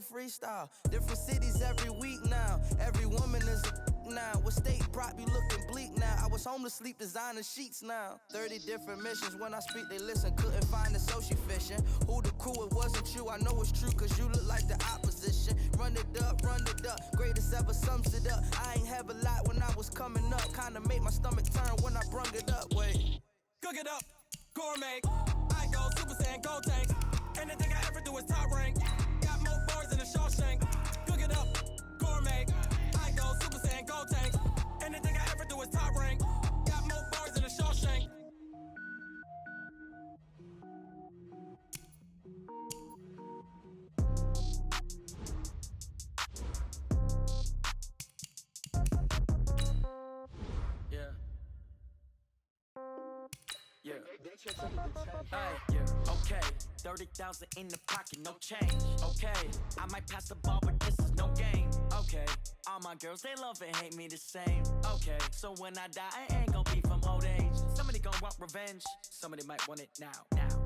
freestyle. Different cities every week now. Every woman is a now. What state prop you looking bleak now? I was home to sleep, designer sheets now. 30 different missions. When I speak, they listen. Couldn't find it, so she fishing. Who the crew? It wasn't you. I know it's true, cause you look like the opposition. Run it up, run it up. Greatest ever sums it up. I ain't have a lot when I was coming up. Kinda made my stomach turn when I brung it up. Wait. Cook it up, gourmet. I go Super Saiyan, gold tanks. Anything I ever do is top rank. Got more bars than a Shawshank. Cook it up, gourmet. I go Super Saiyan, gold tanks. Anything I ever do is top rank. Got more bars than a Shawshank. Yeah. Hey, yeah, okay. 30,000 in the pocket, no change. Okay, I might pass the ball, but this is no game. Okay, all my girls, they love and hate me the same. Okay, so when I die, I ain't gon' be from old age. Somebody gon' want revenge, somebody might want it now.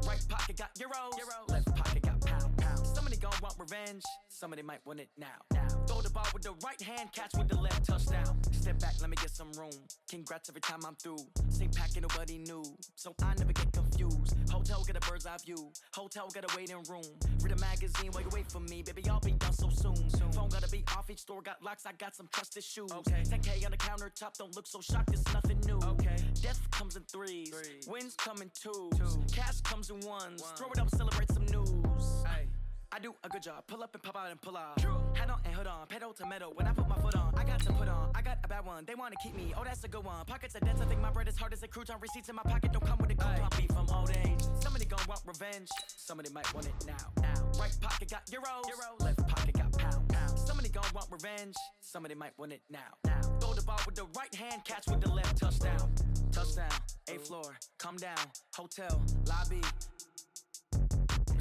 Right pocket got euros, left pocket got pound. Somebody gon' want revenge, somebody might want it now. Throw the ball with the right hand, catch with the left, touchdown. Step back, let me get some room. Congrats every time I'm through. Same packet, nobody knew, so I never get confused. Hotel get a bird's eye view. Hotel got a waiting room. Read a magazine while you wait for me, baby. I'll be done so soon. Phone gotta be off. Each store got locks. I got some trusted shoes. Okay. 10K on the countertop. Don't look so shocked. It's nothing new. Okay. Death comes in threes. Wins come in twos. Cash comes in ones. Throw it up, celebrate some news. Ay. I do a good job. Pull up and pop out and pull out. Head on and hood on. Pedal to metal. When I put my foot on, I got to put on. I got a bad one. They wanna keep me. Oh, that's a good one. Pockets are dense. I think my bread is hard as a crouton. Receipts in my pocket don't come with a coupon. Be from old age. Somebody gon' want revenge. Somebody might want it now. Right pocket got euros. Left pocket got pound. Somebody gon' want revenge. Somebody might want it now. Throw the ball with the right hand. Catch with the left. Touchdown. Touchdown. 8th floor. Come down. Hotel. Lobby.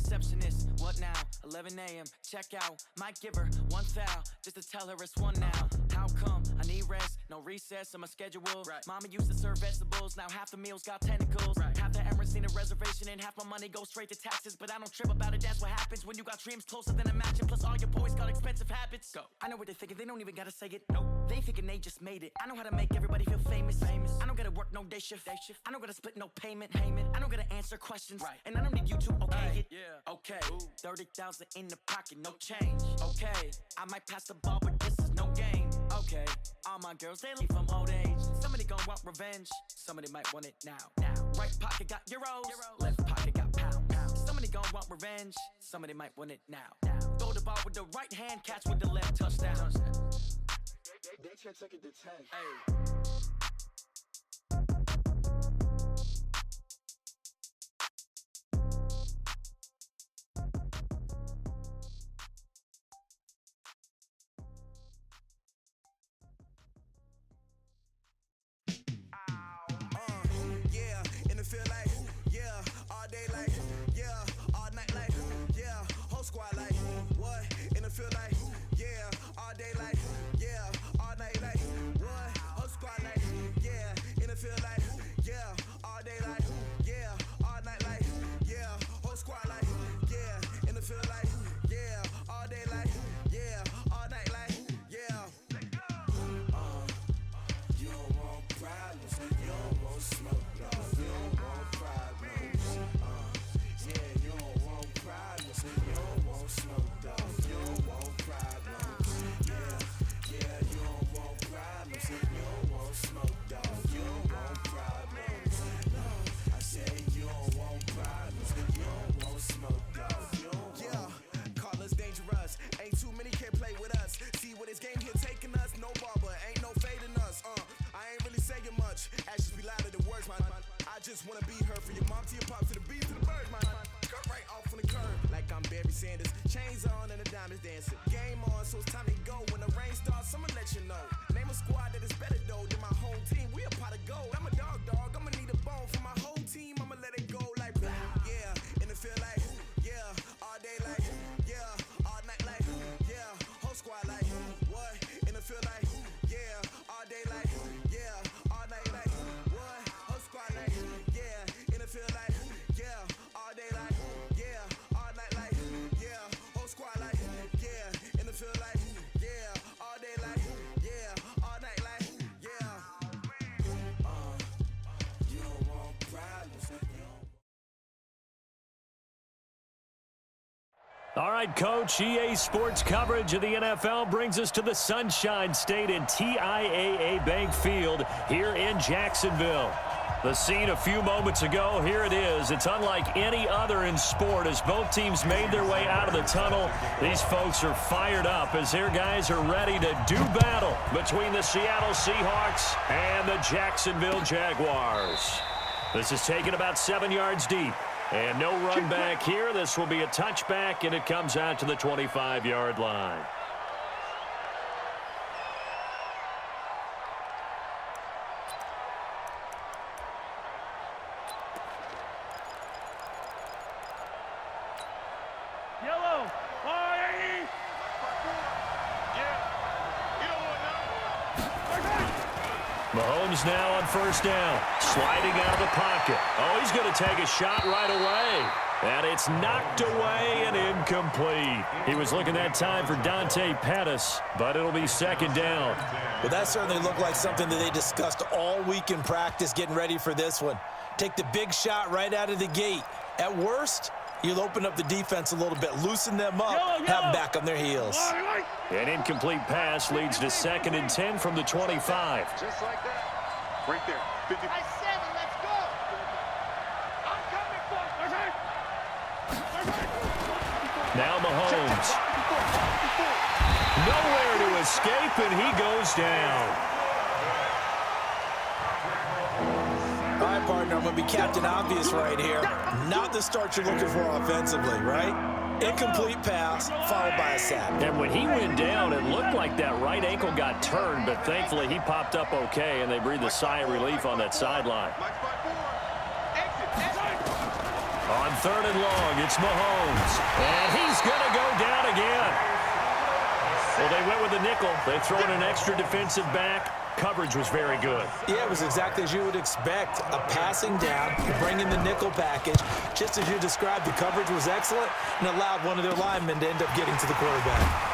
Receptionist, what now? 11 a.m. Check out. Might give her one foul just to tell her it's one now. How come? I need rest, no recess in my schedule. Right. Mama used to serve vegetables, now half the meals got tentacles. Right. Half the Emirates need a reservation and half my money goes straight to taxes. But I don't trip about it, that's what happens when you got dreams closer than imagine. Plus all your boys got expensive habits. Go. I know what they're thinking, they don't even gotta say it. Nope. They thinking they just made it. I know how to make everybody feel famous. I don't gotta work no day shift. I don't gotta split no payment. I don't gotta answer questions. Right. And I don't need you to okay it. Yeah. Okay. 30,000 in the pocket, no change. Okay, I might pass the ball, but this is no game. Okay, all my girls, they leave from old age. Somebody gon' want revenge, somebody might want it now. Right pocket got euros, left pocket got pound. Somebody gon' want revenge, somebody might want it now. Throw the ball with the right hand, catch with the left, touchdown. They took it to 10. Hey. just wanna be her. From your mom to your pops to the bees to the birds, man. Cut right off on the curb, like I'm Barry Sanders. Chains on and the diamonds dancing. Game on, so it's time to go. When the rain starts, I'ma let you know. Name a squad that is better though than my home team. We a pot of gold. I'm a dog, I'ma need a bone for my whole team. I'ma let it go like blah. Yeah, in the field like yeah, all day like yeah, all night like yeah, whole squad like what? In the field like yeah, all day like yeah, all night like what? Whole squad like yeah, in the field like yeah, all day like yeah, all night like yeah, whole squad like yeah, right, Coach. EA Sports coverage of the NFL brings us to the Sunshine State in TIAA Bank Field here in Jacksonville. The scene a few moments ago, here it is. It's unlike any other in sport as both teams made their way out of the tunnel. These folks are fired up as their guys are ready to do battle between the Seattle Seahawks and the Jacksonville Jaguars. This is taken about 7 yards deep. And no run back here. This will be a touchback, and it comes out to the 25-yard line. Yellow. Mahomes now on first down, sliding out of the pocket. Oh, he's going to take a shot right away. And it's knocked away and incomplete. He was looking that time for Dante Pettis, but it'll be second down. Well, that certainly looked like something that they discussed all week in practice getting ready for this one. Take the big shot right out of the gate. At worst, you'll open up the defense a little bit, loosen them up, have them back on their heels. An incomplete pass leads to 2nd and 10 from the 25. Just like that. Right there. 50. I said it, let's go. I'm coming for Now Mahomes. Nowhere to escape, and he goes down. All right, partner, I'm going to be Captain Obvious right here. Not the start you're looking for offensively, right? Incomplete pass, followed by a sack. And when he went down, it looked like that right ankle got turned, but thankfully he popped up okay, and they breathed a sigh of relief on that sideline. On 3rd and long, it's Mahomes. And he's going to go down again. Well, they went with the nickel. They throw in an extra defensive back. Coverage was very good. Yeah, it was exactly as you would expect. A passing down, bring in the nickel package. Just as you described, the coverage was excellent and allowed one of their linemen to end up getting to the quarterback.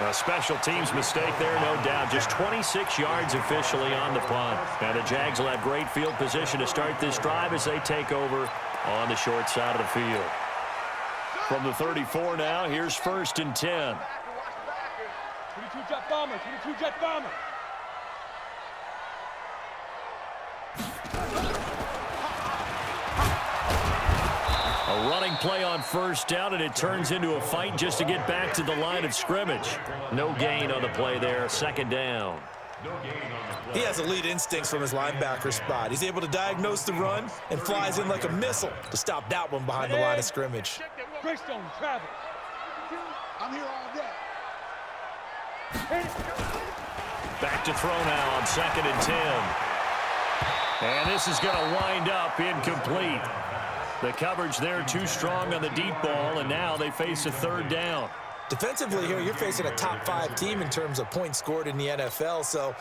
A special teams mistake there, no doubt. Just 26 yards officially on the punt. And the Jags will have great field position to start this drive as they take over on the short side of the field. From the 34 now, here's 1st and 10. 22 jet bomber, 22 jet bomber. A running play on first down, and it turns into a fight just to get back to the line of scrimmage. No gain on the play there, 2nd down. He has elite instincts from his linebacker spot. He's able to diagnose the run and flies in like a missile to stop that one behind the line of scrimmage. Greystone, travel. I'm here all day. Back to throw now on 2nd and 10. And this is going to wind up incomplete. The coverage there too strong on the deep ball, and now they face a 3rd down. Defensively here, you're facing a top-5 team in terms of points scored in the NFL, so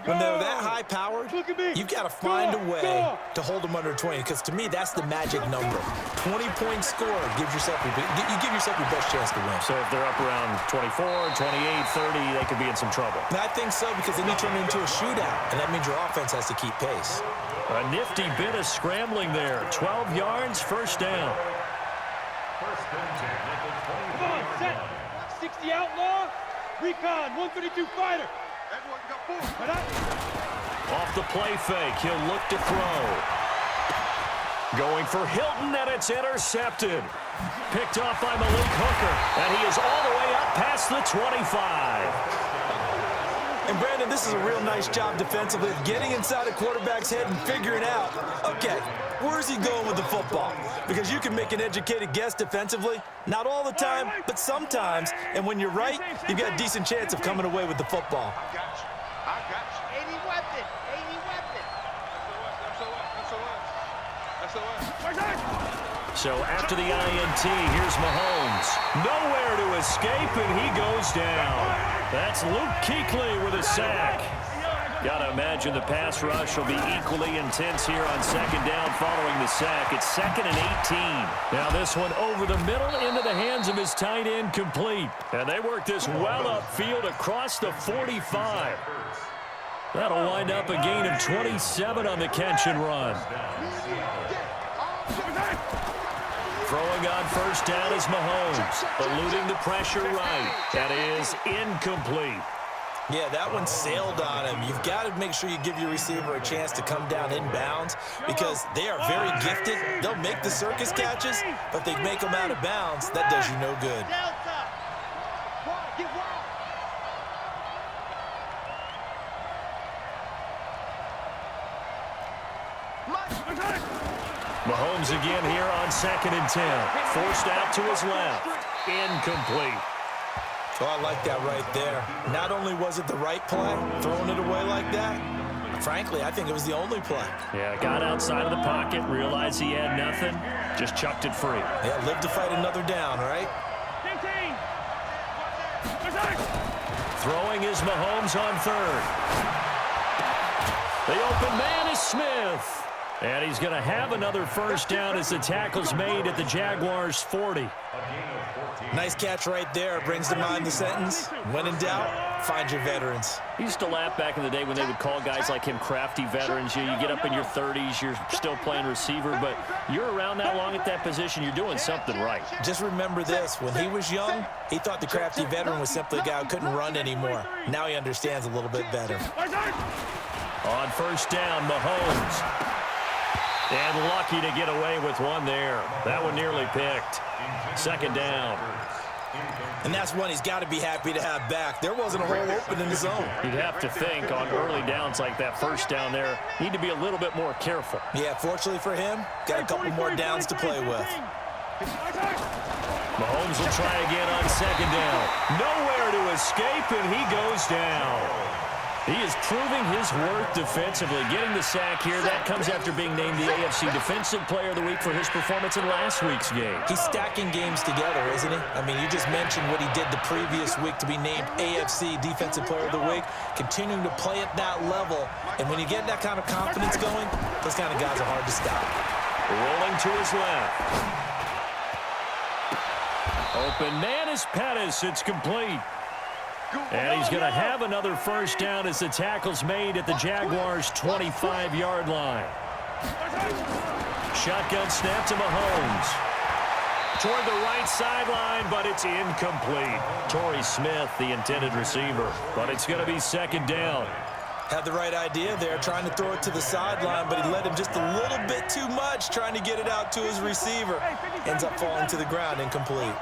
when they're that high-powered, you've got to find a way to hold them under 20, because to me, that's the magic number. 20-point score gives yourself you give yourself your best chance to win. So if they're up around 24, 28, 30, they could be in some trouble. And I think so, because then you turn it into a shootout, and that means your offense has to keep pace. A nifty bit of scrambling there. 12 yards, 1st down. Come on, set. 60 outlaw. Recon, 132 fighter. Everyone got 4. Off the play fake, he'll look to throw. Going for Hilton, and it's intercepted. Picked off by Malik Hooker, and he is all the way up past the 25. And, Brandon, this is a real nice job defensively of getting inside a quarterback's head and figuring out, okay, where's he going with the football? Because you can make an educated guess defensively, not all the time, but sometimes. And when you're right, you've got a decent chance of coming away with the football. I got you. I got you. 80 weapon, 80 weapon. So after the INT, here's Mahomes. Nowhere to escape, and he goes down. That's Luke Kuechly with a sack. Got to imagine the pass rush will be equally intense here on 2nd down following the sack. It's 2nd and 18. Now this one over the middle into the hands of his tight end, complete. And they work this well upfield across the 45. That'll wind up a gain of 27 on the catch and run. Throwing on first down is Mahomes, eluding the pressure right. That is incomplete. Yeah, that one sailed on him. You've got to make sure you give your receiver a chance to come down inbounds because they are very gifted. They'll make the circus catches, but if they make them out of bounds, that does you no good. Mahomes again here on 2nd and 10. Forced out to his left. Incomplete. Oh, I like that right there. Not only was it the right play, throwing it away like that, frankly, I think it was the only play. Yeah, got outside of the pocket, realized he had nothing, just chucked it free. Yeah, live to fight another down, right? Throwing is Mahomes on 3rd. The open man is Smith. And he's going to have another first down as the tackle's made at the Jaguars' 40. Nice catch right there. Brings to mind the sentence, when in doubt, find your veterans. He used to laugh back in the day when they would call guys like him crafty veterans. You get up in your 30s, you're still playing receiver, but you're around that long at that position, you're doing something right. Just remember this. When he was young, he thought the crafty veteran was simply a guy who couldn't run anymore. Now he understands a little bit better. On first down, Mahomes. And lucky to get away with one there. That one nearly picked. 2nd down. And that's one he's got to be happy to have back. There wasn't a hole open in the zone. You'd have to think on early downs like that first down there, need to be a little bit more careful. Yeah, fortunately for him, got a couple more downs to play with. Mahomes will try again on 2nd down. Nowhere to escape, and he goes down. He is proving his worth defensively, getting the sack here. That comes after being named the AFC Defensive Player of the Week for his performance in last week's game. He's stacking games together, isn't he? I mean, you just mentioned what he did the previous week to be named AFC Defensive Player of the Week, continuing to play at that level. And when you get that kind of confidence going, those kind of guys are hard to stop. Rolling to his left. Open man is Pettis. It's complete. And he's going to have another first down as the tackle's made at the Jaguars' 25-yard line. Shotgun snap to Mahomes. Toward the right sideline, but it's incomplete. Torrey Smith, the intended receiver. But it's going to be 2nd down. Had the right idea there, trying to throw it to the sideline, but he led him just a little bit too much, trying to get it out to his receiver. Ends up falling to the ground, incomplete.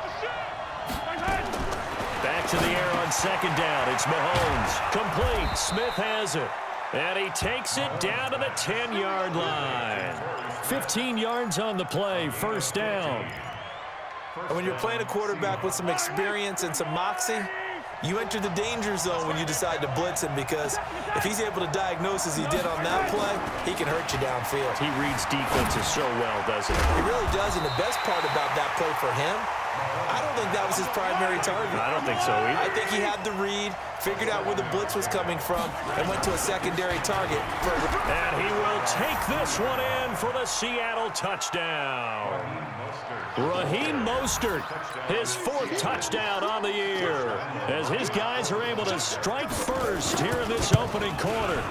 Back to the air on 2nd down. It's Mahomes. Complete. Smith has it. And he takes it down to the 10-yard line. 15 yards on the play. First down. And when you're playing a quarterback with some experience and some moxie, you enter the danger zone when you decide to blitz him because if he's able to diagnose as he did on that play, he can hurt you downfield. He reads defenses so well, doesn't he? He really does, and the best part about that play for him, I don't think that was his primary target. I don't think so either. I think he had the read, figured out where the blitz was coming from, and went to a secondary target. And he will take this one in for the Seattle touchdown. Raheem Mostert, his 4th touchdown on the year, as his guys are able to strike first here in this opening quarter.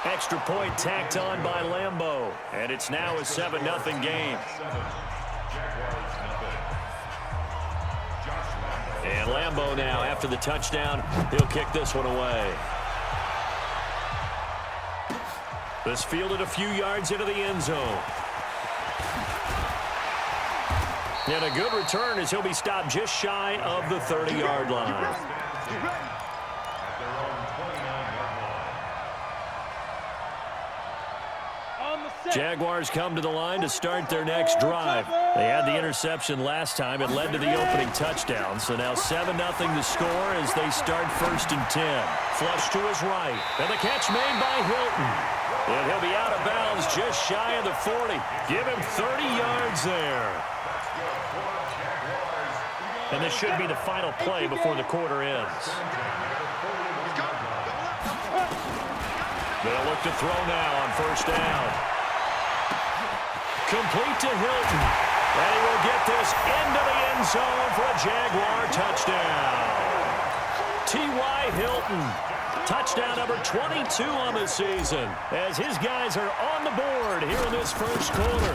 Extra point tacked on by Lambeau, and it's now a 7-0 game. And Lambeau now, after the touchdown, he'll kick this one away. This fielded a few yards into the end zone. And a good return as he'll be stopped just shy of the 30-yard line. Jaguars come to the line to start their next drive. They had the interception last time. It led to the opening touchdown. So now 7-0 the score as they start 1st and 10. Flush to his right. And the catch made by Hilton. And he'll be out of bounds just shy of the 40. Give him 30 yards there. And this should be the final play before the quarter ends. They'll look to throw now on 1st down. Complete to Hilton. And he will get this into the end zone for a Jaguar touchdown. T.Y. Hilton, touchdown number 22 on the season, as his guys are on the board here in this first quarter.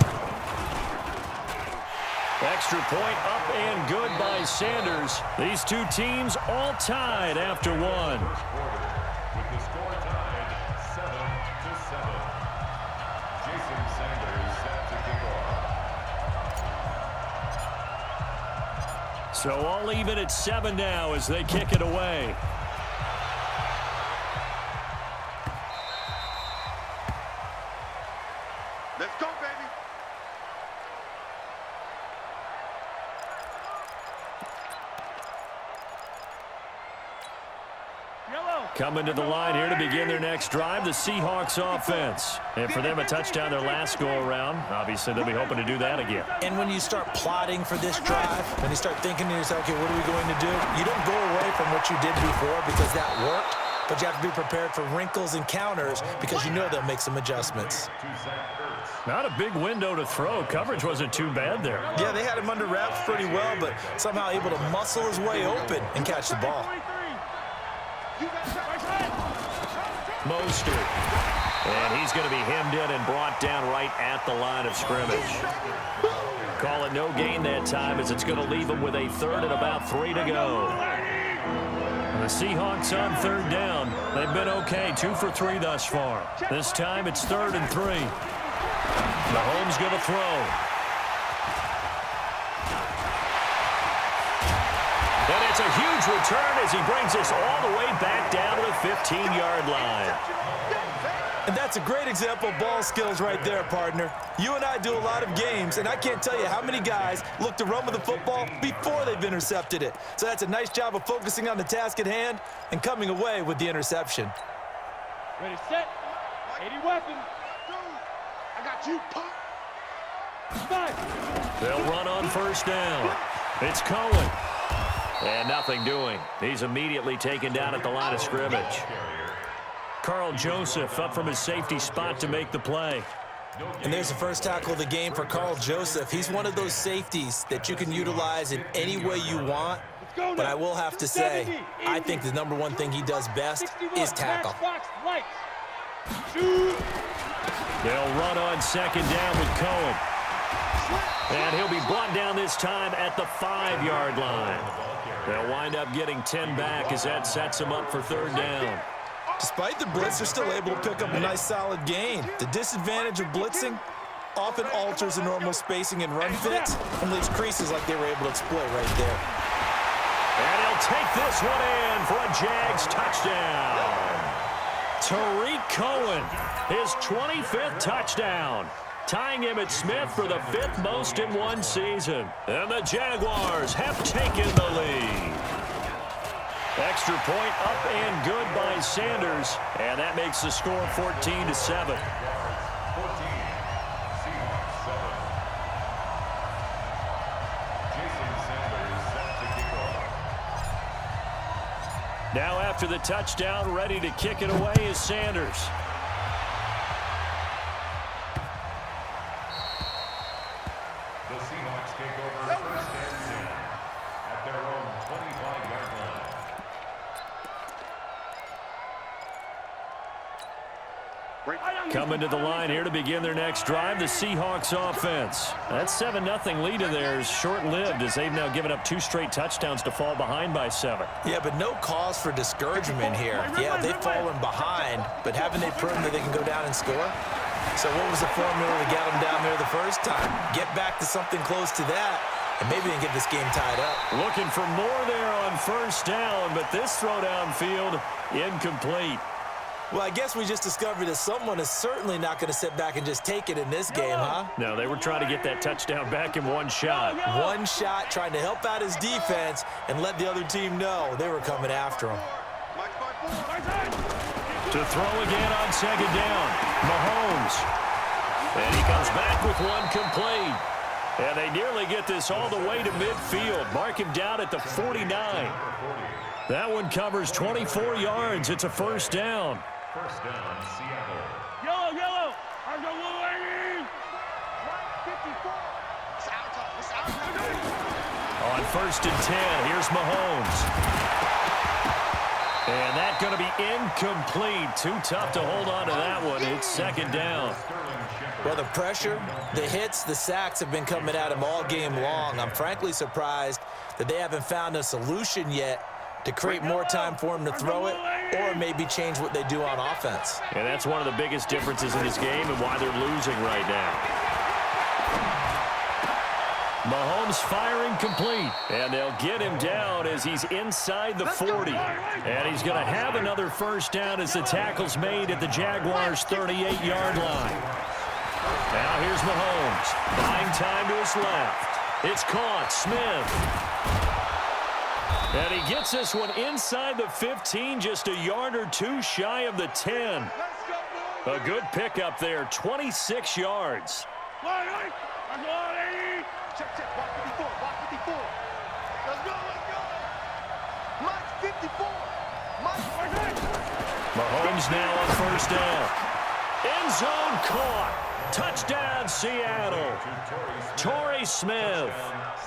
Extra point up and good by Sanders. These two teams all tied after one. With the score tied 7-7. Jason Sanders set to kick off. So all even at 7 now as they kick it away. Let's go, baby. Coming to the line here to begin their next drive, the Seahawks offense. And for them, a touchdown their last go-around. Obviously, they'll be hoping to do that again. And when you start plotting for this drive, when you start thinking to yourself, okay, what are we going to do? You don't go away from what you did before because that worked, but you have to be prepared for wrinkles and counters because you know they'll make some adjustments. Not a big window to throw. Coverage wasn't too bad there. Yeah, they had him under wraps pretty well, but somehow able to muscle his way open and catch the ball. Mostert. And he's going to be hemmed in and brought down right at the line of scrimmage. Call it no gain that time as it's going to leave him with a third and about 3 to go. The Seahawks on third down. They've been okay, 2 for 3 thus far. This time it's 3rd and 3. Mahomes going to throw. And it's a huge return as he brings us all the way back down to the 15-yard line. And that's a great example of ball skills right there, partner. You and I do a lot of games, and I can't tell you how many guys look to run with the football before they've intercepted it. So that's a nice job of focusing on the task at hand and coming away with the interception. Ready, set. 80 weapons. I got you, pop. They'll run on first down. It's Cohen. And nothing doing. He's immediately taken down at the line of scrimmage. Carl Joseph up from his safety spot to make the play. And there's the first tackle of the game for Carl Joseph. He's one of those safeties that you can utilize in any way you want. But I will have to say, I think the number one thing he does best is tackle. They'll run on second down with Cohen. And he'll be brought down this time at the 5-yard line. They'll wind up getting 10 back as that sets them up for third down. Despite the blitz, they're still able to pick up a nice solid gain. The disadvantage of blitzing often alters the normal spacing and run fits and leaves creases like they were able to exploit right there. And he'll take this one in for a Jags touchdown. Tariq Cohen, his 25th touchdown, tying him at Smith for the 5th most in one season. And the Jaguars have taken the lead. Extra point up and good by Sanders, and that makes the score 14-7. Now after the touchdown, ready to kick it away is Sanders. The Seahawks take over first and 10 at their own 25-yard line. Coming to the line here to begin their next drive, the Seahawks offense. That 7-0 lead of theirs short-lived as they've now given up 2 straight touchdowns to fall behind by 7. Yeah, but no cause for discouragement here. Yeah, they've fallen behind, but haven't they proven that they can go down and score? So what was the formula to get them down there the first time? Get back to something close to that, and maybe they can get this game tied up. Looking for more there on first down, but this throw downfield incomplete. Well, I guess we just discovered that someone is certainly not going to sit back and just take it in this game, huh? No, they were trying to get that touchdown back in one shot. One shot, trying to help out his defense and let the other team know they were coming after him. To throw again on second down, Mahomes. And he comes back with one complete. And they nearly get this all the way to midfield. Mark him down at the 49. That one covers 24 yards. It's a first down. First down, Seattle. Yellow. I'm the little lady. 54. On first and 10, here's Mahomes. And that's going to be incomplete. Too tough to hold on to that one. It's second down. Well, the pressure, the hits, the sacks have been coming at him all game long. I'm frankly surprised that they haven't found a solution yet to create more time for him to throw it or maybe change what they do on offense. And that's one of the biggest differences in this game and why they're losing right now. Mahomes firing complete, and they'll get him down as he's inside the 40. And he's going to have another first down as the tackle's made at the Jaguars' 38-yard line. Now here's Mahomes, buying time to his left. It's caught, Smith. And he gets this one inside the 15, just a yard or two shy of the 10. A good pickup there, 26 yards. Check, block 54, block 54. Let's go. Mike 54. Mahomes now on first down. End zone caught. Touchdown, Seattle. Torrey Smith,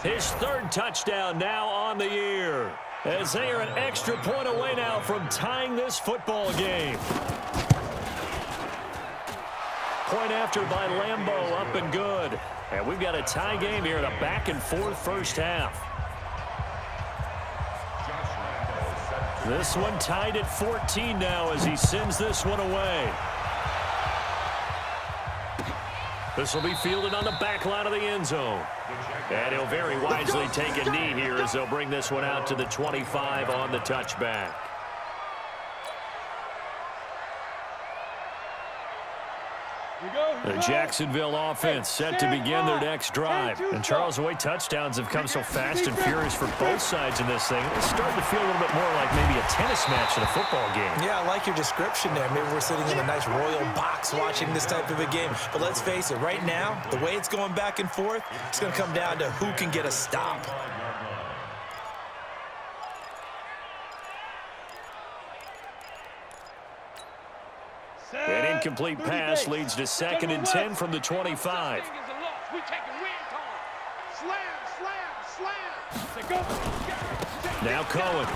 his third touchdown now on the year, as they are an extra point away now from tying this football game. Point after by Lambeau, up and good. And we've got a tie game here in a back-and-forth first half. This one tied at 14 now as he sends this one away. This will be fielded on the back line of the end zone. And he'll very wisely take a knee here as they'll bring this one out to the 25 on the touchback. The Jacksonville offense set to begin their next drive. And Charles, the way touchdowns have come so fast and furious for both sides in this thing, it's starting to feel a little bit more like maybe a tennis match in a football game. Yeah, I like your description there. Maybe we're sitting in a nice royal box watching this type of a game. But let's face it, right now, the way it's going back and forth, it's going to come down to who can get a stop. An incomplete pass leads to 2nd and 10 from the 25. Now Cohen.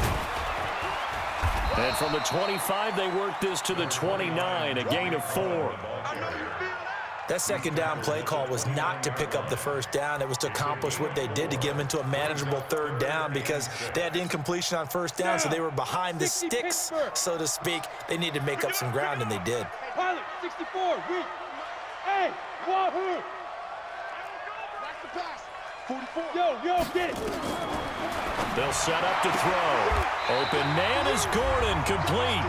And from the 25, they work this to the 29, a gain of 4. That second down play call was not to pick up the first down. It was to accomplish what they did to get them into a manageable third down because they had incompletion on first down, so they were behind the sticks, so to speak. They needed to make up some ground, and they did. Pilot, 64, weak. Hey, wahoo! That's the pass. 44. Yo, get it. They'll set up to throw. Open man is Gordon, complete.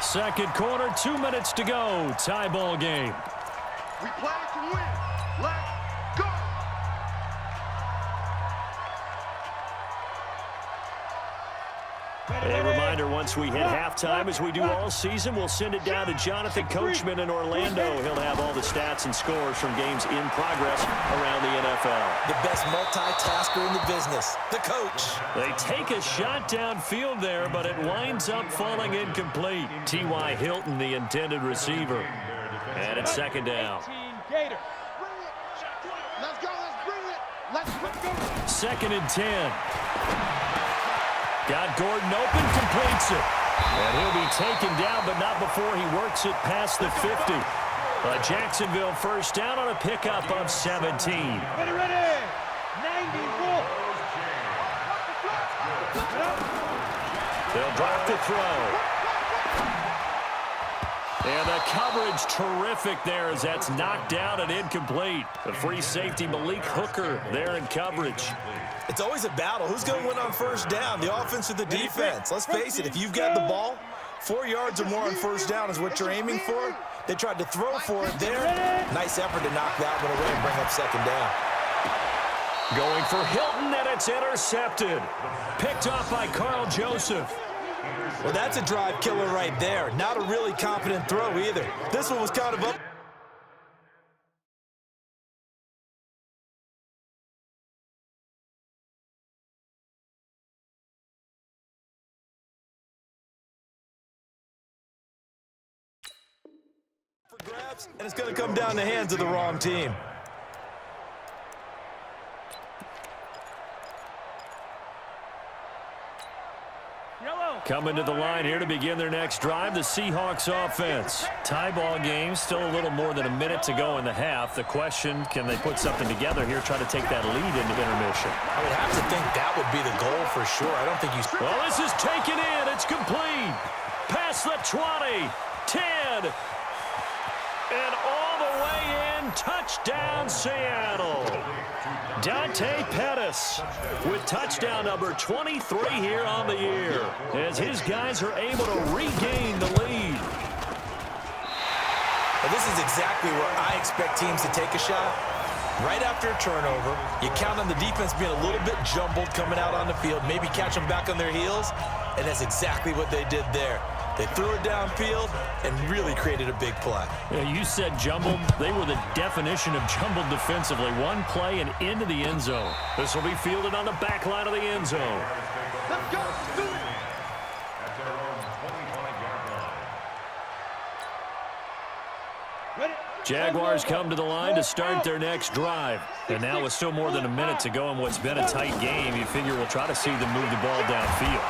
Second quarter, 2 minutes to go. Tie ball game. We play to win. Let's go. A reminder, once we hit halftime, as we do all season, we'll send it down to Jonathan Coachman in Orlando. He'll have all the stats and scores from games in progress around the NFL. The best multitasker in the business, the coach. They take a shot downfield there, but it winds up falling incomplete. T.Y. Hilton, the intended receiver. And it's second down. Let's go, let's bring it. 2nd and 10. Got Gordon open, completes it. And he'll be taken down, but not before he works it past the 50. A Jacksonville first down on a pickup of 17. Ready. 94. They'll drop the throw. And the coverage terrific there as that's knocked down and incomplete. The free safety Malik Hooker there in coverage. It's always a battle. Who's going to win on first down, the offense or the defense? Let's face it, if you've got the ball, 4 yards or more on first down is what you're aiming for. They tried to throw for it there. Nice effort to knock that one away and bring up second down. Going for Hilton, and it's intercepted. Picked off by Carl Joseph. Well, that's a drive killer right there. Not a really confident throw either. This one was kind of up. For grabs, and it's going to come down the hands of the wrong team. Yellow. Coming to the line here to begin their next drive, the Seahawks offense. Tie ball game, still a little more than a minute to go in the half. The question, can they put something together here, try to take that lead into intermission? I would have to think that would be the goal for sure. I don't think you... Well, this is taken in. It's complete. Past the 20, 10, and all the way in. Touchdown, Seattle. Dante Pettis with touchdown number 23 here on the year as his guys are able to regain the lead. Well, this is exactly where I expect teams to take a shot. Right after a turnover, you count on the defense being a little bit jumbled coming out on the field, maybe catch them back on their heels, and that's exactly what they did there. They threw it downfield and really created a big play. Yeah, you said jumbled. They were the definition of jumbled defensively. One play and into the end zone. This will be fielded on the back line of the end zone. Let's go. Do it. At their own 25-yard line. Ready? Jaguars come to the line to start their next drive. And now with still more than a minute to go in what's been a tight game, you figure we'll try to see them move the ball downfield.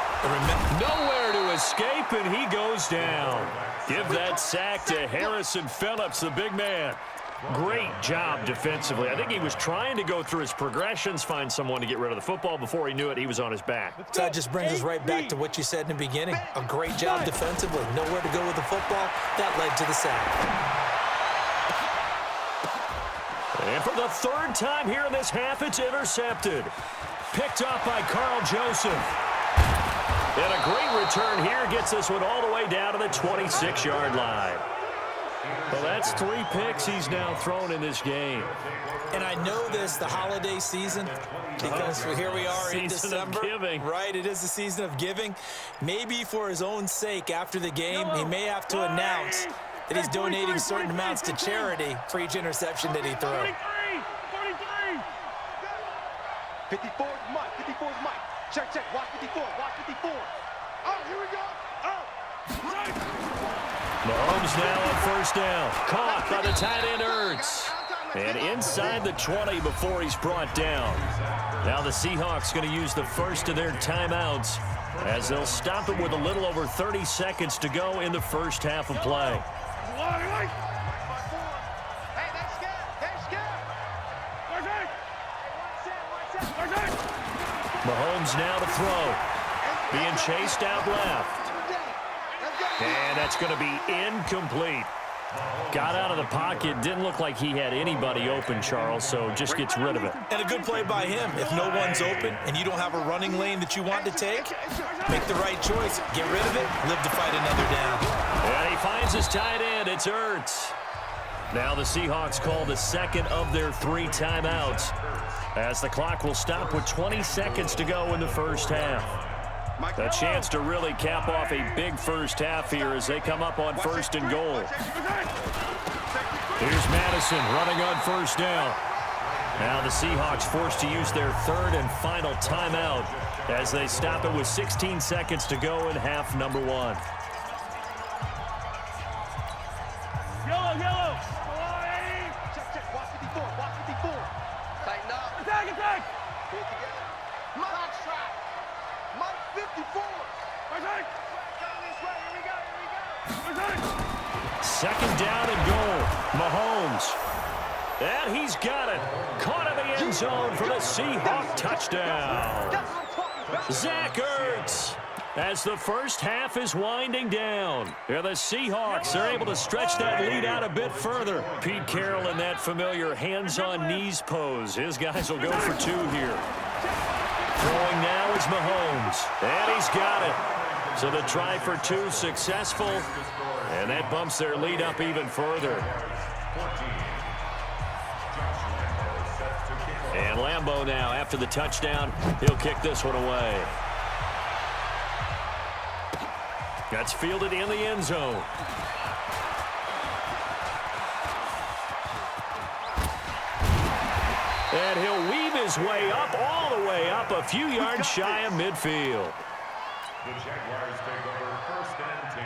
Nowhere to escape, and he goes down. Give that sack to Harrison Phillips, the big man. Great job defensively. I think he was trying to go through his progressions, find someone to get rid of the football. Before he knew it, he was on his back. So that just brings us right back to what you said in the beginning. A great job defensively. Nowhere to go with the football. That led to the sack. And for the third time here in this half, it's intercepted. Picked off by Carl Joseph. And a great return here gets this one all the way down to the 26-yard line. Well, that's 3 picks he's now thrown in this game. And I know this, the holiday season, because here we are in December. Season of giving. Right, it is the season of giving. Maybe for his own sake, after the game, he may have to announce that he's donating certain amounts to charity for each interception that he throws. 54 is Mike. 54 is Mike. Check, check. Watch 54. Watch 54. Oh, here we go. Oh. Mahomes now on first down. Caught by the tight end Ertz. And inside the 20 before he's brought down. Now the Seahawks going to use the first of their timeouts as they'll stop it with a little over 30 seconds to go in the first half of play. Mahomes now to throw. Being chased out left. And that's going to be incomplete. Got out of the pocket. Didn't look like he had anybody open, Charles, so just gets rid of it. And a good play by him. If no one's open and you don't have a running lane that you want to take, make the right choice. Get rid of it. Live to fight another down. And he finds his tight end. It's Ertz. Now the Seahawks call the second of their 3 timeouts as the clock will stop with 20 seconds to go in the first half. A chance to really cap off a big first half here as they come up on first and goal. Here's Madison running on first down. Now the Seahawks forced to use their 3rd and final timeout as they stop it with 16 seconds to go in half number 1. Yellow, yellow. Check, check. Watch 54. Watch 54. Tighten up. Attack, attack. Pull it together. Mike strike. Mike 54. Attack. Here we go. Second down and goal. Mahomes. And he's got it. Caught in the end zone for the Seahawk touchdown. Zach Ertz. As the first half is winding down. Here the Seahawks are able to stretch that lead out a bit further. Pete Carroll in that familiar hands-on-knees pose. His guys will go for 2 here. Throwing now is Mahomes. And he's got it. So the try for 2 successful. And that bumps their lead up even further. And Lambeau now, after the touchdown, he'll kick this one away. That's fielded in the end zone. And he'll weave his way up, all the way up, a few yards shy of midfield. The Jaguars take over first and 10.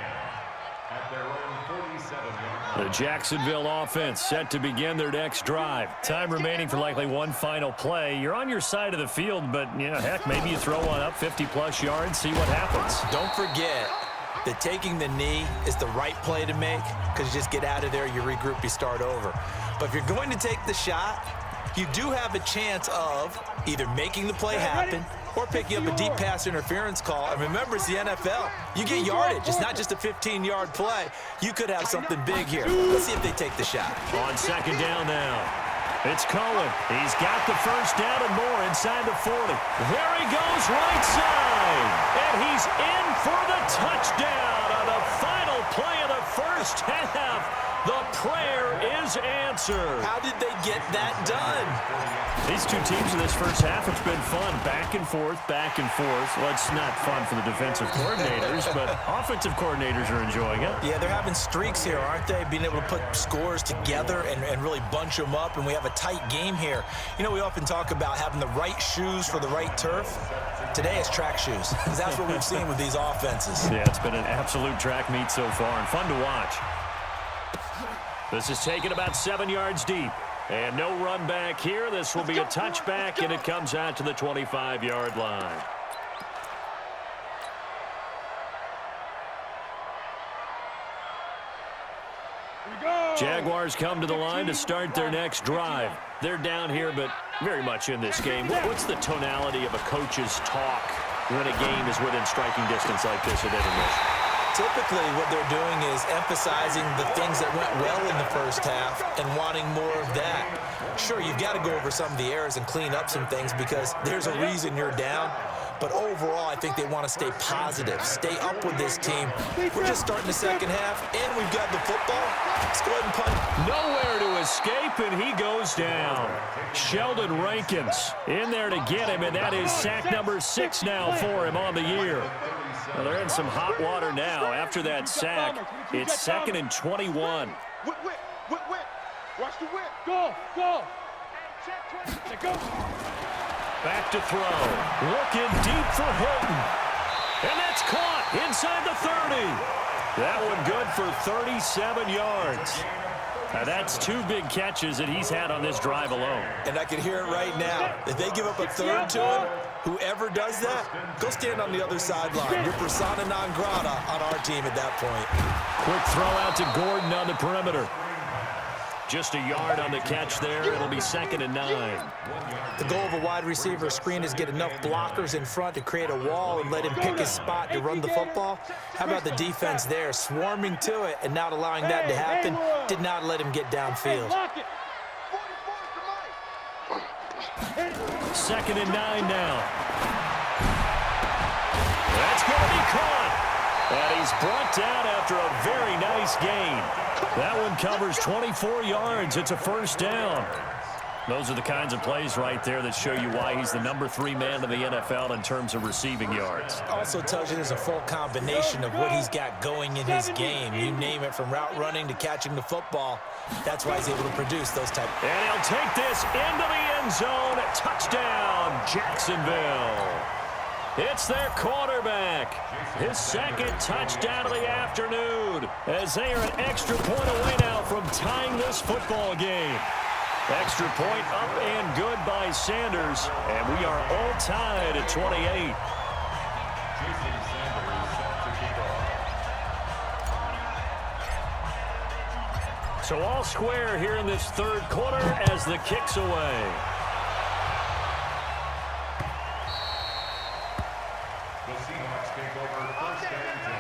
at their own 47-yard line. The Jacksonville offense set to begin their next drive. Time remaining for likely one final play. You're on your side of the field, but, heck, maybe you throw one up 50-plus yards, see what happens. Don't forget that taking the knee is the right play to make because you just get out of there, you regroup, you start over. But if you're going to take the shot, you do have a chance of either making the play happen or picking up a deep pass interference call. And remember, it's the NFL. You get yardage. It's not just a 15-yard play. You could have something big here. Let's see if they take the shot. On second down now. It's Cohen. He's got the first down and more inside the 40. There he goes, right side. And he's in for the touchdown on the final play of the first half. The prayer is answered. How did they get that done? These two teams in this first half, it's been fun. Back and forth, back and forth. Well, it's not fun for the defensive coordinators, but offensive coordinators are enjoying it. Yeah, they're having streaks here, aren't they? Being able to put scores together and really bunch them up, and we have a tight game here. We often talk about having the right shoes for the right turf. Today it's track shoes, because that's what we've seen with these offenses. Yeah, it's been an absolute track meet so far, and fun to watch. This is taken about 7 yards deep. And no run back here. This will be a touchback, and it comes out to the 25-yard line. Jaguars come to the line to start their next drive. They're down here, but very much in this game. What's the tonality of a coach's talk when a game is within striking distance like this at intermission? Typically, what they're doing is emphasizing the things that went well in the first half and wanting more of that. Sure, you've got to go over some of the errors and clean up some things because there's a reason you're down. But overall, I think they want to stay positive, stay up with this team. We're just starting the second half, and we've got the football. Let's go ahead and punt. Nowhere to escape, and he goes down. Sheldon Rankins in there to get him, and that is sack number 6 now for him on the year. Well, they're in some hot water now. After that sack, it's 2nd and 21. Whip. Watch the whip. Go. Go. Back to throw. Looking deep for Hilton. And that's caught inside the 30. That one good for 37 yards. Now that's 2 big catches that he's had on this drive alone. And I can hear it right now. If they give up a third to him, whoever does that, go stand on the other sideline. You're persona non grata on our team at that point. Quick throw out to Gordon on the perimeter. Just a yard on the catch there. It'll be 2nd and 9. The goal of a wide receiver screen is get enough blockers in front to create a wall and let him pick his spot to run the football. How about the defense there, swarming to it and not allowing that to happen? Did not let him get downfield. 2nd and 9 now. That's going to be caught. And he's brought down after a very nice gain. That one covers 24 yards. It's a first down. Those are the kinds of plays right there that show you why he's the number 3 man in the NFL in terms of receiving yards. Also tells you there's a full combination of what he's got going in his game. You name it, from route running to catching the football. That's why he's able to produce those type. And he'll take this into the end zone. Touchdown, Jacksonville. It's their quarterback. His 2nd touchdown of the afternoon, as they are an extra point away now from tying this football game. Extra point up and good by Sanders, and we are all tied at 28. So all square here in this third quarter as the kick's away. The Seahawks take over 1st and 10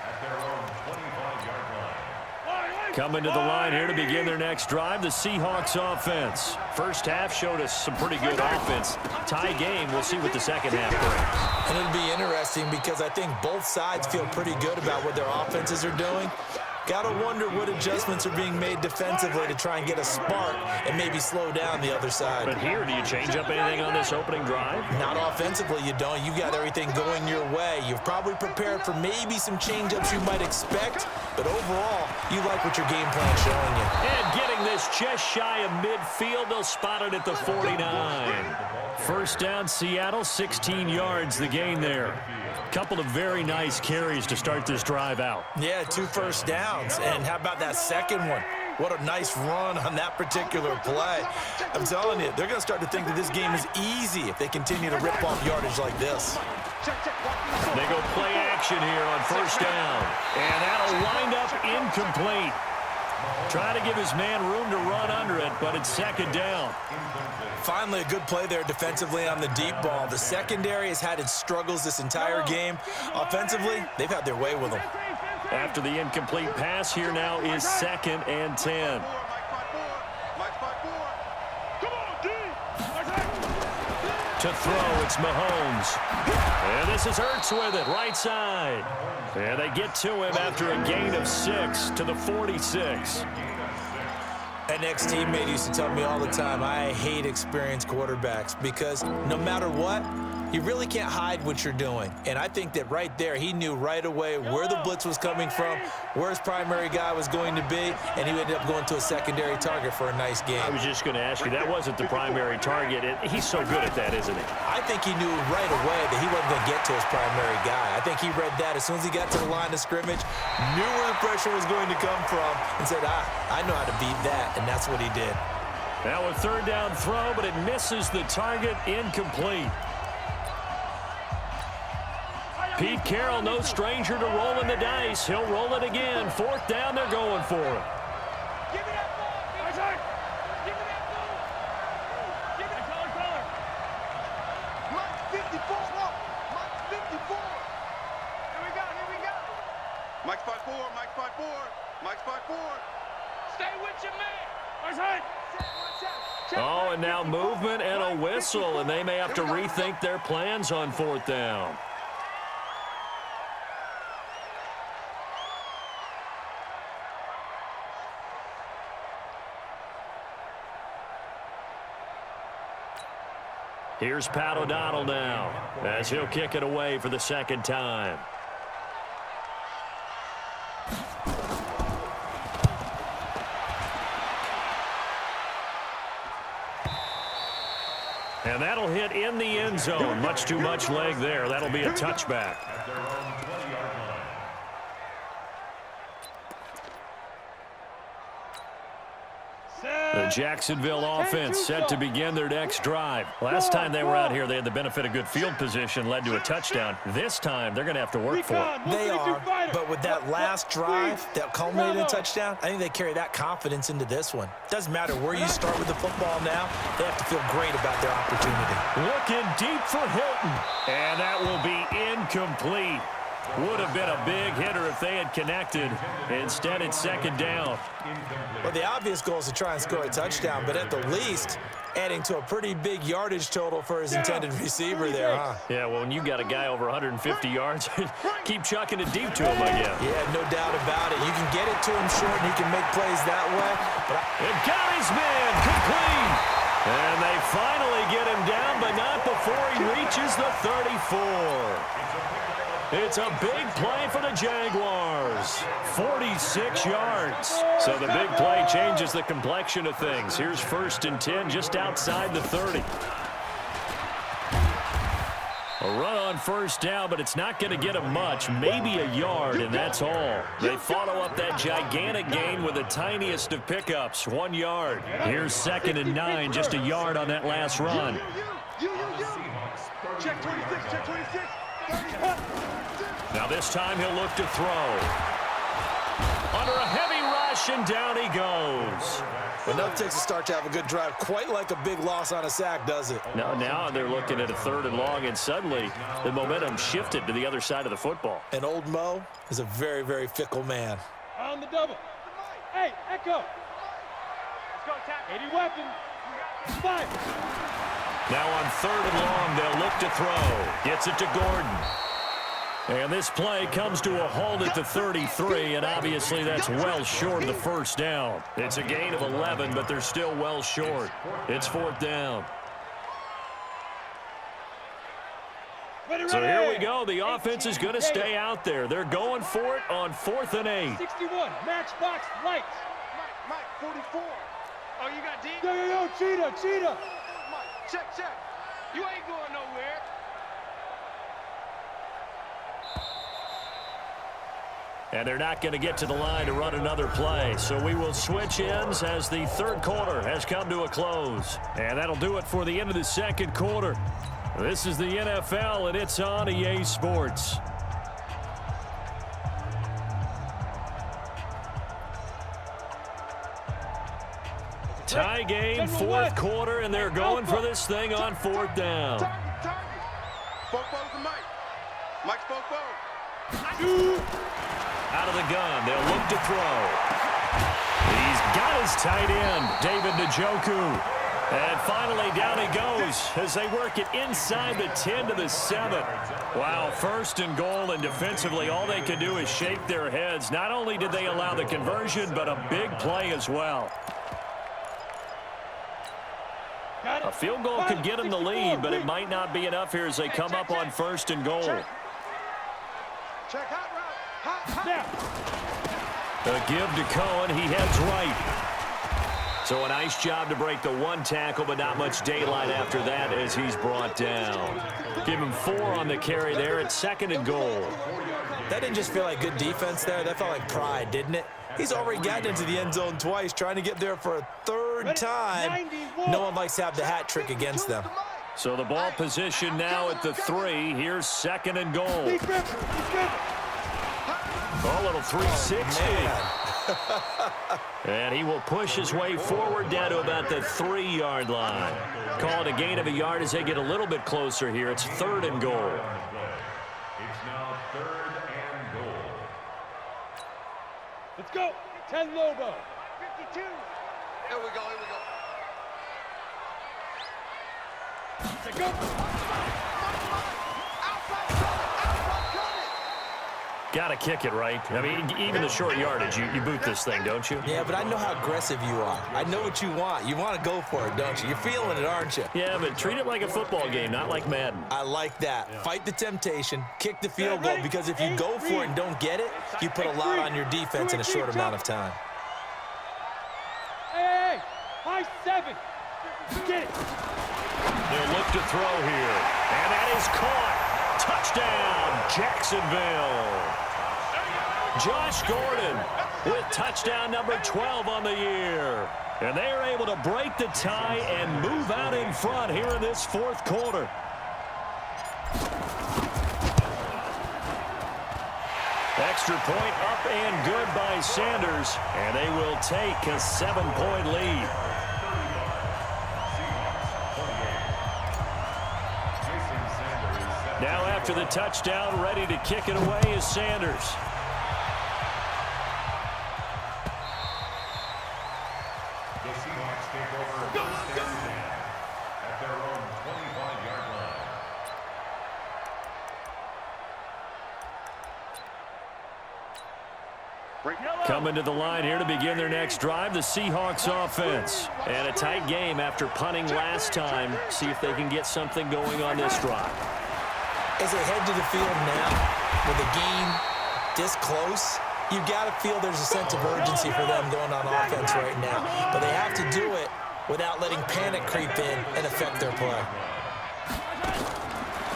at their own 25-yard line. Coming to the line here to begin their next drive, the Seahawks offense. First half showed us some pretty good offense. Tie game, we'll see what the second half brings. And it'll be interesting because I think both sides feel pretty good about what their offenses are doing. Got to wonder what adjustments are being made defensively to try and get a spark and maybe slow down the other side. But here, do you change up anything on this opening drive? Not offensively, you don't. You got everything going your way. You've probably prepared for maybe some change-ups you might expect, but overall, you like what your game plan's showing you. And getting this just shy of midfield, they'll spot it at the 49. First down, Seattle, 16 yards the gain there. Couple of very nice carries to start this drive out. Yeah, 2 first downs. And how about that second one? What a nice run on that particular play. I'm telling you, they're going to start to think that this game is easy if they continue to rip off yardage like this. They go play action here on first down. And that'll wind up incomplete. Try to give his man room to run under it, but it's second down. Finally, a good play there defensively on the deep ball. The secondary has had its struggles this entire game. Offensively, they've had their way with them. After the incomplete pass, here now is 2nd and 10. To throw, it's Mahomes. And this is Ertz with it, right side. And they get to him after a gain of 6 to the 46. An ex-teammate used to tell me all the time, I hate experienced quarterbacks because no matter what, you really can't hide what you're doing. And I think that right there, he knew right away where the blitz was coming from, where his primary guy was going to be, and he ended up going to a secondary target for a nice game. I was just going to ask you, that wasn't the primary target. He's so good at that, isn't he? I think he knew right away that he wasn't going to get to his primary guy. I think he read that as soon as he got to the line of scrimmage, knew where the pressure was going to come from, and said, I know how to beat that, and that's what he did. Now a third down throw, but it misses the target, incomplete. Pete Carroll, no stranger to rolling the dice. He'll roll it again. 4th down, they're going for it. Give me that ball. Give me that ball. Give me the color. Mike 54. Mike 54. Here we go. Mike 5-4. Mike 5-4. Stay with your man. Oh, and now movement and a whistle, and they may have to rethink their plans on 4th down. Here's Pat O'Donnell now as he'll kick it away for the 2nd time. And that'll hit in the end zone. Much too much leg there. That'll be a touchback. The Jacksonville offense set to begin their next drive. Last time they were out here, they had the benefit of good field position, led to a touchdown. This time, they're going to have to work for it. They are, but with that last drive that culminated in a touchdown, I think they carry that confidence into this one. Doesn't matter where you start with the football now, they have to feel great about their opportunity. Looking deep for Hilton, and that will be incomplete. Would have been a big hitter if they had connected. Instead, it's 2nd down. Well, the obvious goal is to try and score a touchdown, but at the least, adding to a pretty big yardage total for his intended receiver there, huh? Yeah, well, when you got a guy over 150 yards, keep chucking it deep to him, I guess. Yeah, no doubt about it. You can get it to him short, and he can make plays that way. And got his man complete. And they finally get him down, but not before he reaches the 34. It's a big play for the Jaguars. 46 yards. So the big play changes the complexion of things. Here's 1st and 10 just outside the 30. A run on 1st down, but it's not going to get them much, maybe a yard, and that's all. They follow up that gigantic gain with the tiniest of pickups, 1 yard. Here's 2nd and 9, just a yard on that last run. Check 26, check 26. Now this time he'll look to throw. Under a heavy rush, and down he goes. But no, it takes a start to have a good drive. Quite like a big loss on a sack, does it? Now they're looking at a 3rd and long, and suddenly the momentum shifted to the other side of the football. And old Mo is a very, very fickle man. On the double. Hey, Echo. Let's go, attack. 80 weapons. 5. Now on 3rd and long, they'll look to throw. Gets it to Gordon. And this play comes to a halt at the 33, and obviously that's well short of the first down. It's a gain of 11, but they're still well short. It's 4th down. So here we go. The offense is going to stay out there. They're going for it on 4th and 8. 61, matchbox lights. Mike, 44. Oh, you got D? Yo, cheetah. Mike, check. You ain't going nowhere. And they're not going to get to the line to run another play. So we will switch ends as the 3rd quarter has come to a close. And that'll do it for the end of the 2nd quarter. This is the NFL, and it's on EA Sports. Tie game, 4th quarter, and they're going for this thing on 4th down. Target. Fofo's to Mike. Mike's Fofo. Out of the gun, they'll look to throw. He's got his tight end, David Njoku. And finally, down he goes as they work it inside the 10 to the 7. Wow, 1st and goal, and defensively, all they can do is shake their heads. Not only did they allow the conversion, but a big play as well. A field goal could get them the lead, but it might not be enough here as they come up on 1st and goal. Check hot route. A give to Cohen. He heads right. So a nice job to break the 1 tackle, but not much daylight after that as he's brought down. Give him 4 on the carry there at 2nd and goal. That didn't just feel like good defense there. That felt like pride, didn't it? He's already gotten into the end zone twice, trying to get there for a 3rd time. No one likes to have the hat trick against them. So the ball position now at the 3. Here's 2nd and goal. A little 360. And he will push his way forward down to about the 3-yard line. Call it a gain of a yard as they get a little bit closer here. It's 3rd and goal. It's now 3rd and goal. Let's go. 10 Lobo. 52. Here we go. Let's go. Got to kick it, right? I mean, even the short yardage, you boot this thing, don't you? Yeah, but I know how aggressive you are. I know what you want. You want to go for it, don't you? You're feeling it, aren't you? Yeah, but treat it like a football game, not like Madden. I like that. Yeah. Fight the temptation, kick the field goal, because if you go for it and don't get it, you put a lot on your defense in a short amount of time. Hey, high 7. Get it. They'll look to throw here. And that is caught. Touchdown, Jacksonville. Josh Gordon with touchdown number 12 on the year. And they are able to break the tie and move out in front here in this 4th quarter. Extra point up and good by Sanders. And they will take a 7-point lead. Now after the touchdown, ready to kick it away is Sanders. The Seahawks take over 1st and 10 at their own 25-yard line. Coming to the line here to begin their next drive, the Seahawks offense. And a tight game after punting last time. See if they can get something going on this drive. As they head to the field now, with the game this close, you've got to feel there's a sense of urgency for them going on offense right now. But they have to do it without letting panic creep in and affect their play.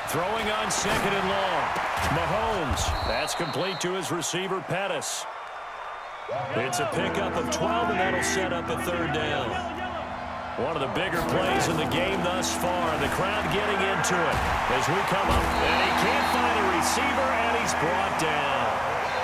Throwing on 2nd and long. Mahomes. That's complete to his receiver, Pettis. It's a pickup of 12, and that'll set up a 3rd down. One of the bigger plays in the game thus far. The crowd getting into it as we come up. And he can't find a receiver, and he's brought down.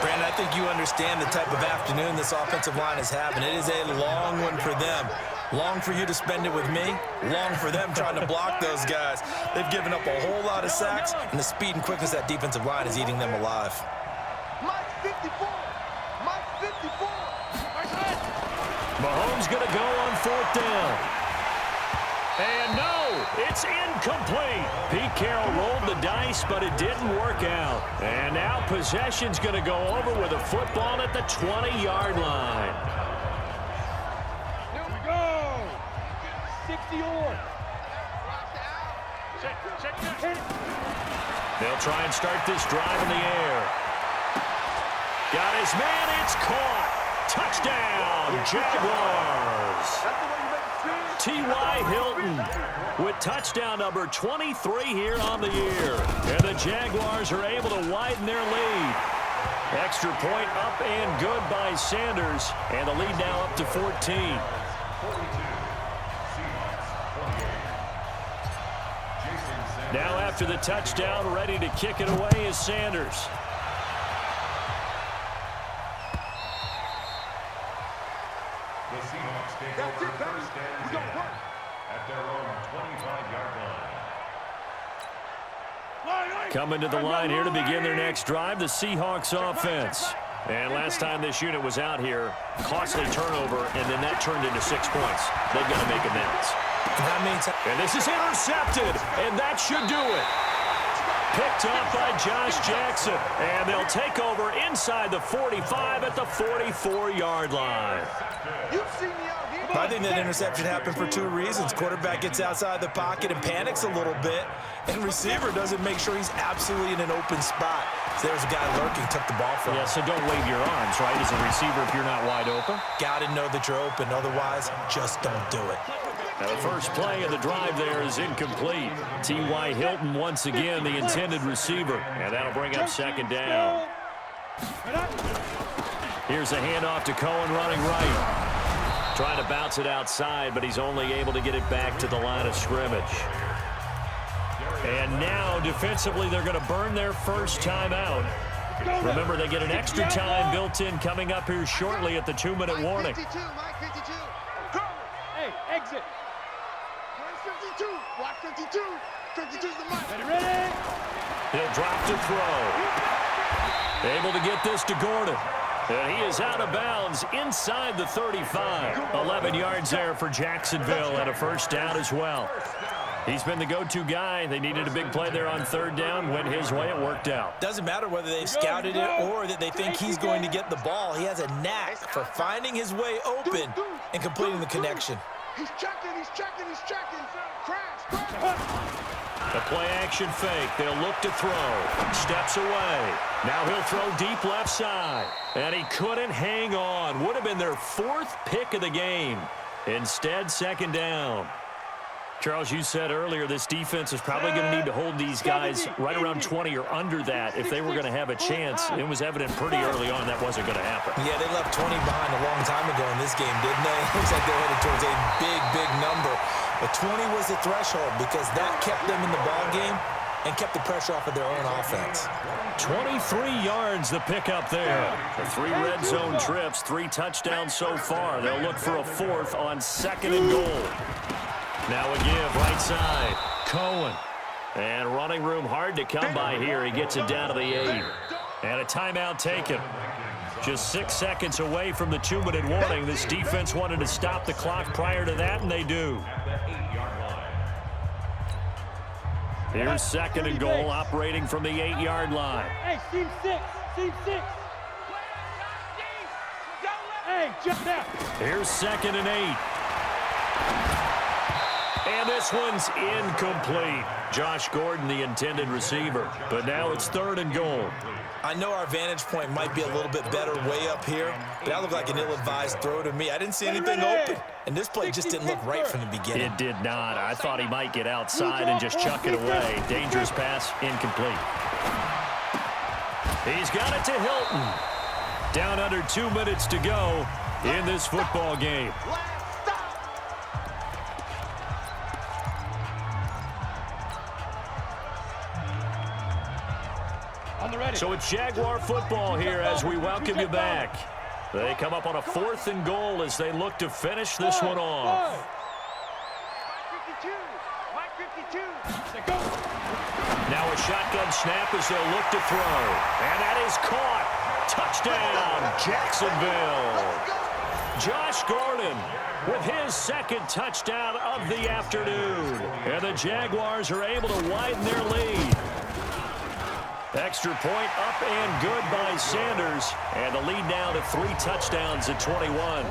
Brandon, I think you understand the type of afternoon this offensive line is having. It is a long one for them. Long for you to spend it with me. Long for them trying to block those guys. They've given up a whole lot of sacks, and the speed and quickness of that defensive line is eating them alive. Mike 54. Mike 54. Mahomes going to go on 4th down. And no, it's incomplete. Pete Carroll rolled the dice, but it didn't work out. And now possession's going to go over with a football at the 20-yard line. Here we go. 60-yard. Check. They'll try and start this drive in the air. Got his man, it's caught. Touchdown, Jaguars. T.Y. Hilton with touchdown number 23 here on the year. And the Jaguars are able to widen their lead. Extra point up and good by Sanders. And the lead now up to 14. Now after the touchdown, ready to kick it away is Sanders. The Seahawks take over first and 10 at their own 25-yard line. Coming to the line here to begin their next drive, the Seahawks offense. And last time this unit was out here, costly turnover, and then that turned into 6 points. They've got to make amends. And this is intercepted, and that should do it. Picked up by Josh Jackson, and they'll take over inside the 45 at the 44-yard line. I think that interception happened for two reasons. Quarterback gets outside the pocket and panics a little bit, and receiver doesn't make sure he's absolutely in an open spot. So there's a guy lurking, took the ball from him. Yeah, so don't wave your arms, right, as a receiver if you're not wide open. Got to know that you're open. Otherwise, just don't do it. Now the first play of the drive there is incomplete. T.Y. Hilton once again the intended receiver, and that'll bring up second down. Here's a handoff to Cohen running right. Trying to bounce it outside, but he's only able to get it back to the line of scrimmage. And now, defensively, they're going to burn their first timeout. Remember, they get an extra time built in coming up here shortly at the 2-minute warning. Hey, exit. 52. Watch 52. 52's the mic. Ready? He'll drop to throw. Able to get this to Gordon. And he is out of bounds inside the 35. 11 yards there for Jacksonville and a first down as well. He's been the go-to guy. They needed a big play there on third down. Went his way. It worked out. Doesn't matter whether they've scouted it or that they think he's going to get the ball. He has a knack for finding his way open and completing the connection. He's checking. Crash. The play-action fake. They'll look to throw. Steps away. Now he'll throw deep left side. And he couldn't hang on. Would have been their fourth pick of the game. Instead, second down. Charles, you said earlier this defense is probably going to need to hold these guys right around 20 or under that if they were going to have a chance. It was evident pretty early on that wasn't going to happen. Yeah, they left 20 behind a long time ago in this game, didn't they? Looks like they're headed towards a big number. But 20 was the threshold because that kept them in the ball game and kept the pressure off of their own offense. 23 yards the pickup there. The 3 red zone trips, 3 touchdowns so far. They'll look for a fourth on second and goal. Now a give right side. Cohen. And running room hard to come by here. He gets it down to the 8. And a timeout taken. Just 6 seconds away from the 2-minute warning. This defense wanted to stop the clock prior to that, and they do. Here's second and goal, operating from the 8-yard line. Hey, team 6. Hey, jump down. Here's second and 8. And this one's incomplete. Josh Gordon, the intended receiver. But now it's third and goal. I know our vantage point might be a little bit better way up here, but that looked like an ill-advised throw to me. I didn't see anything open, and this play just didn't look right from the beginning. It did not. I thought he might get outside and just chuck it away. Dangerous pass, incomplete. He's got it to Hilton. Down under 2 minutes to go in this football game. So it's Jaguar football here as we welcome you back. They come up on a 4th and goal as they look to finish this one off. Now a shotgun snap as they'll look to throw. And that is caught. Touchdown, Jacksonville. Josh Gordon with his second touchdown of the afternoon. And the Jaguars are able to widen their lead. Extra point up and good by Sanders. And the lead now to 3 touchdowns at 21.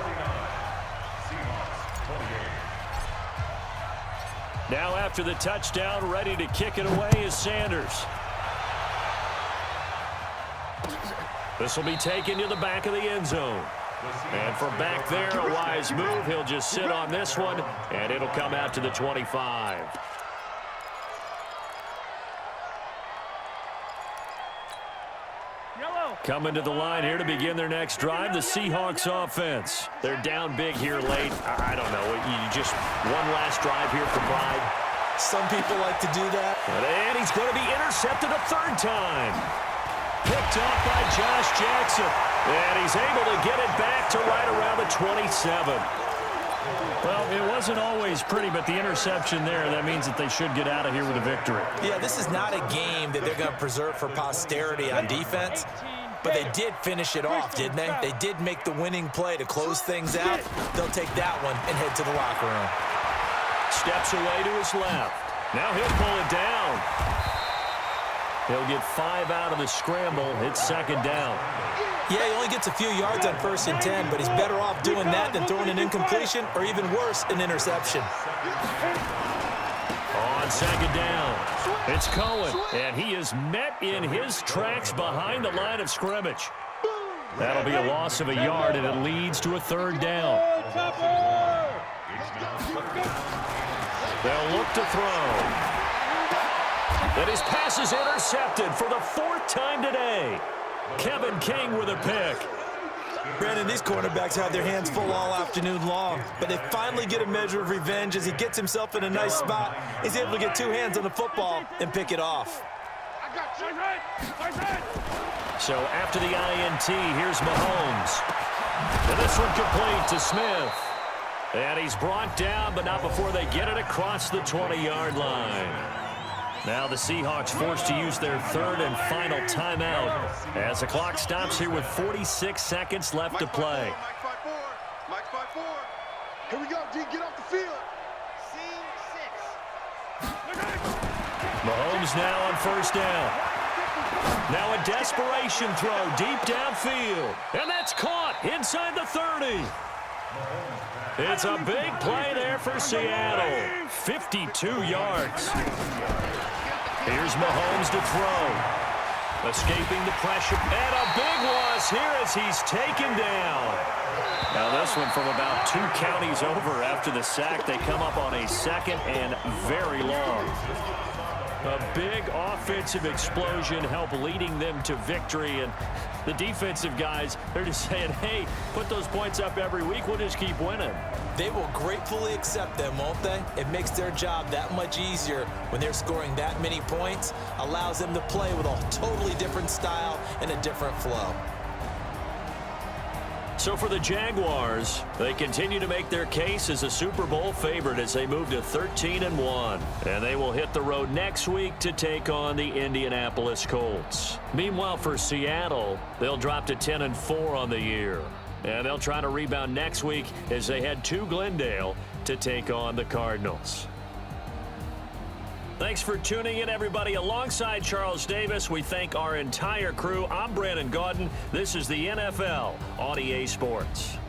Now after the touchdown, ready to kick it away is Sanders. This will be taken to the back of the end zone. And from back there, a wise move. He'll just sit on this one, and it'll come out to the 25. Coming to the line here to begin their next drive, the Seahawks offense. They're down big here late. I don't know. You just one last drive here for pride. Some people like to do that. And he's going to be intercepted a third time. Picked off by Josh Jackson. And he's able to get it back to right around the 27. Well, it wasn't always pretty, but the interception there, that means that they should get out of here with a victory. Yeah, this is not a game that they're going to preserve for posterity on defense. But they did finish it off, didn't they? They did make the winning play to close things out. They'll take that one and head to the locker room. Steps away to his left. Now he'll pull it down. He'll get 5 out of the scramble. It's second down. Yeah, he only gets a few yards on 1st and 10, but he's better off doing that than throwing an incompletion or even worse, an interception. On second down, it's Cohen, and he is met in his tracks behind the line of scrimmage. That'll be a loss of a yard, and it leads to a third down. They'll look to throw. And his pass is intercepted for the 4th time today. Kevin King with a pick. Brandon, these cornerbacks have their hands full all afternoon long, but they finally get a measure of revenge as he gets himself in a nice spot. He's able to get 2 hands on the football and pick it off. So after the INT, here's Mahomes. And this one complete to Smith. And he's brought down, but not before they get it across the 20-yard line. Now the Seahawks forced to use their 3rd and final timeout as the clock stops here with 46 seconds left to play. Mike 5-4. Here we go, D. Get off the field. Mahomes now on 1st down. Now a desperation throw deep downfield. And that's caught inside the 30. It's a big play there for Seattle. 52 yards. Here's Mahomes to throw. Escaping the pressure. And a big loss here as he's taken down. Now this one from about 2 counties over after the sack. They come up on a 2nd and very long. A big offensive explosion helped leading them to victory. And the defensive guys, they're just saying, hey, put those points up every week. We'll just keep winning. They will gratefully accept them, won't they? It makes their job that much easier when they're scoring that many points. Allows them to play with a totally different style and a different flow. So for the Jaguars, they continue to make their case as a Super Bowl favorite as they move to 13-1. And they will hit the road next week to take on the Indianapolis Colts. Meanwhile, for Seattle, they'll drop to 10-4 on the year. And they'll try to rebound next week as they head to Glendale to take on the Cardinals. Thanks for tuning in, everybody. Alongside Charles Davis, we thank our entire crew. I'm Brandon Gaudin. This is the NFL on EA Sports.